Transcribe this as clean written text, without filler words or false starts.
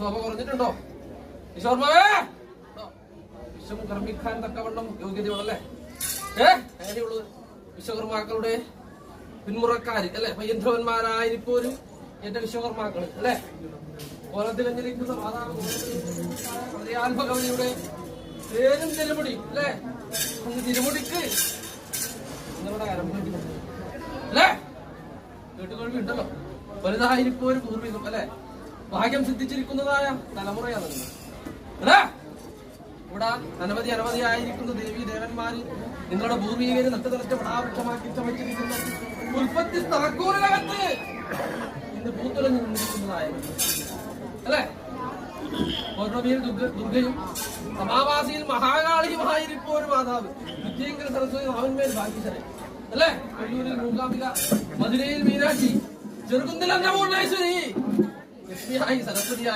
ശോഭ കുറഞ്ഞിട്ടുണ്ടോ? ഈശോർമാവേ വിശ്വം കർമ്മിക്കാൻ തക്കവണ്ണം യോഗ്യതയുള്ളല്ലേ? എങ്ങനെയുള്ളത്? വിശ്വകർമാക്കളുടെ പിന്മുറക്കാര് അല്ലെ, പയ്യന്ത്രവന്മാരായിരിപ്പോരും എന്റെ വിശ്വകർമാക്കള് അല്ലെ? ഓലത്തിലഞ്ഞിരിക്കുന്ന മാതാവ് ഭഗവതിയുടെ പേരും തിരുമുടി അല്ലെ? ഒന്ന് തിരുമുടിക്ക് നിങ്ങളുടെ കരമ്പ് അല്ലേ? കേട്ടുകൊള്ളി ഉണ്ടല്ലോ. വലുതായിരിപ്പോരും പൂർവികം അല്ലെ? ഭാഗ്യം സിദ്ധിച്ചിരിക്കുന്നതായ തലമുറയാണ് അല്ലേ? ഇവിടെ അനവധിയായിരിക്കുന്ന ദേവീ ദേവന്മാര് നിങ്ങളുടെ പൂർവികര് നട്ടുതലച്ച പടാവൃക്ഷമാക്കി ചമച്ചിരിക്കുന്ന ഉൽപ്പത്തി സ്ഥലക്കൂറിനകത്ത് ഇന്ന് പൂത്തുലഞ്ഞു നിന്നിരിക്കുന്നതായ അല്ലെ? പൗർണമിയിൽ ദുർഗയും സമാവാസിയിൽ മഹാകാളിയുമായിരിക്കും മാതാവ് വിദ്യങ്കര സരസ്വതി മാവന്മേൽ ഭാഗ്യശരൻ അല്ലെ? കണ്ണൂരിൽ മൂകാംബിക, മധുരയിൽ മീനാക്ഷി, ചെറുകുന്നിൽ അന്നപൂർണേശ്വരി, ലക്ഷ്മിയായി സരസ്വതിയായി